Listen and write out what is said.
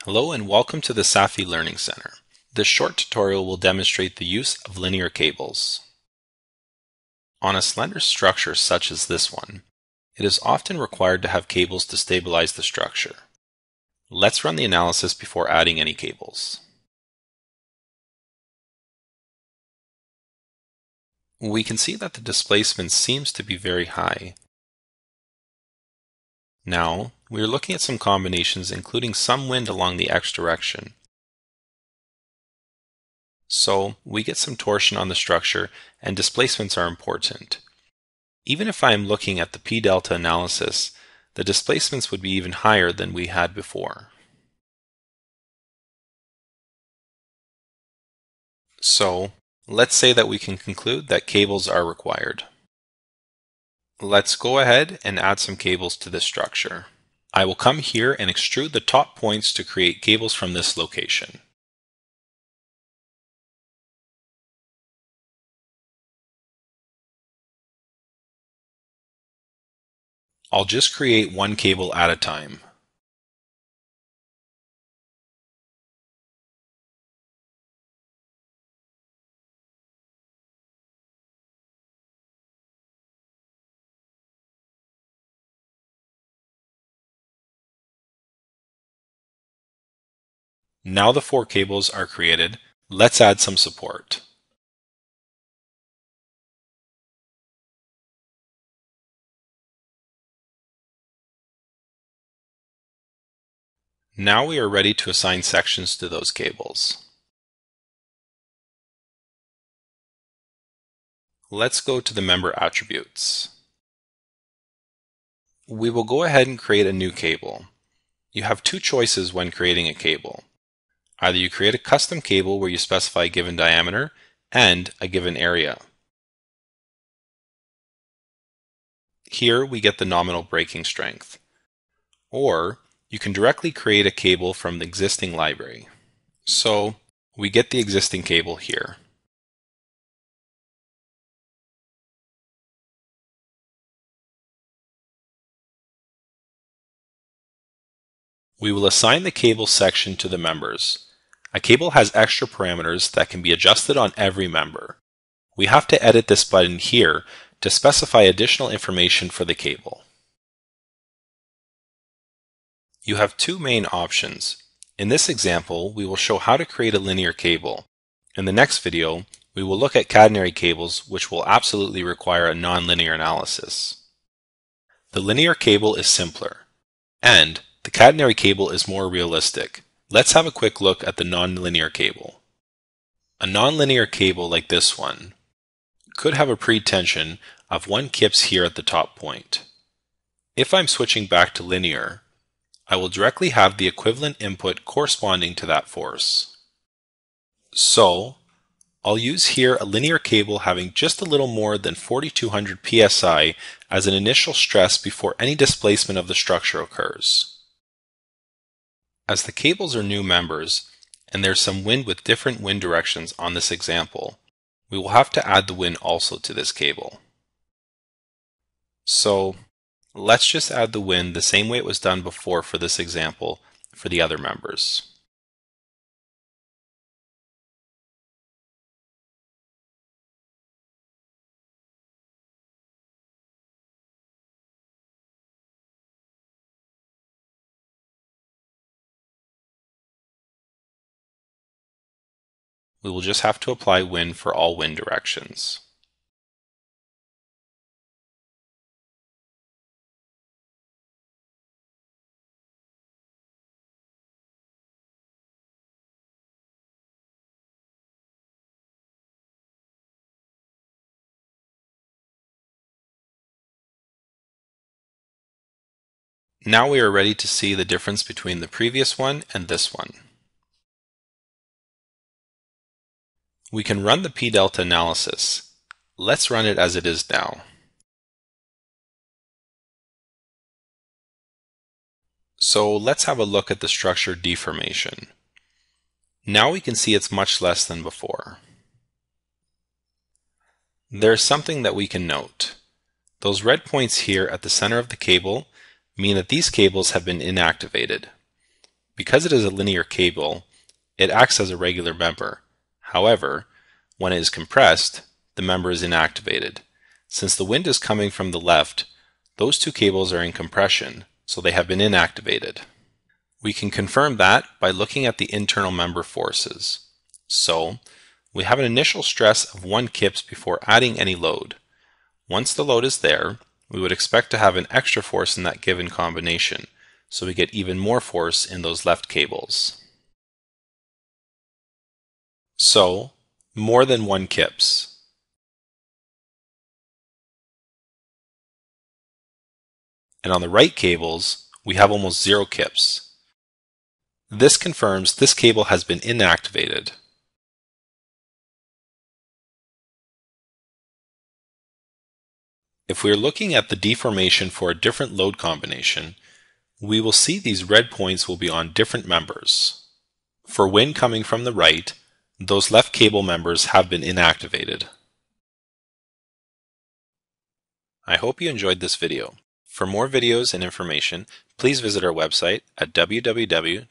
Hello and welcome to the SAFI Learning Center. This short tutorial will demonstrate the use of linear cables. On a slender structure such as this one, it is often required to have cables to stabilize the structure. Let's run the analysis before adding any cables. We can see that the displacement seems to be very high. Now, we are looking at some combinations including some wind along the X direction. So, we get some torsion on the structure and displacements are important. Even if I am looking at the P-delta analysis, the displacements would be even higher than we had before. So, let's say that we can conclude that cables are required. Let's go ahead and add some cables to this structure. I will come here and extrude the top points to create cables from this location. I'll just create one cable at a time. Now the 4 cables are created, let's add some support. Now we are ready to assign sections to those cables. Let's go to the member attributes. We will go ahead and create a new cable. You have 2 choices when creating a cable. Either you create a custom cable where you specify a given diameter and a given area. Here we get the nominal breaking strength. Or you can directly create a cable from the existing library. So we get the existing cable here. We will assign the cable section to the members. A cable has extra parameters that can be adjusted on every member. We have to edit this button here to specify additional information for the cable. You have 2 main options. In this example, we will show how to create a linear cable. In the next video, we will look at catenary cables, which will absolutely require a nonlinear analysis. The linear cable is simpler, and the catenary cable is more realistic. Let's have a quick look at the nonlinear cable. A nonlinear cable like this one could have a pretension of 1 kips here at the top point. If I'm switching back to linear, I will directly have the equivalent input corresponding to that force. So, I'll use here a linear cable having just a little more than 4200 psi as an initial stress before any displacement of the structure occurs. As the cables are new members, and there's some wind with different wind directions on this example, we will have to add the wind also to this cable. So, let's just add the wind the same way it was done before for this example for the other members. We will just have to apply wind for all wind directions. Now we are ready to see the difference between the previous one and this one. We can run the P-delta analysis. Let's run it as it is now. So let's have a look at the structure deformation. Now we can see it's much less than before. There's something that we can note. Those red points here at the center of the cable mean that these cables have been inactivated. Because it is a linear cable, it acts as a regular member. However, when it is compressed, the member is inactivated. Since the wind is coming from the left, those two cables are in compression, so they have been inactivated. We can confirm that by looking at the internal member forces. So, we have an initial stress of 1 kips before adding any load. Once the load is there, we would expect to have an extra force in that given combination, so we get even more force in those left cables. So, more than 1 kips. And on the right cables, we have almost 0 kips. This confirms this cable has been inactivated. If we are looking at the deformation for a different load combination, we will see these red points will be on different members. For wind coming from the right, those left cable members have been inactivated. I hope you enjoyed this video. For more videos and information, please visit our website at www.safi.com.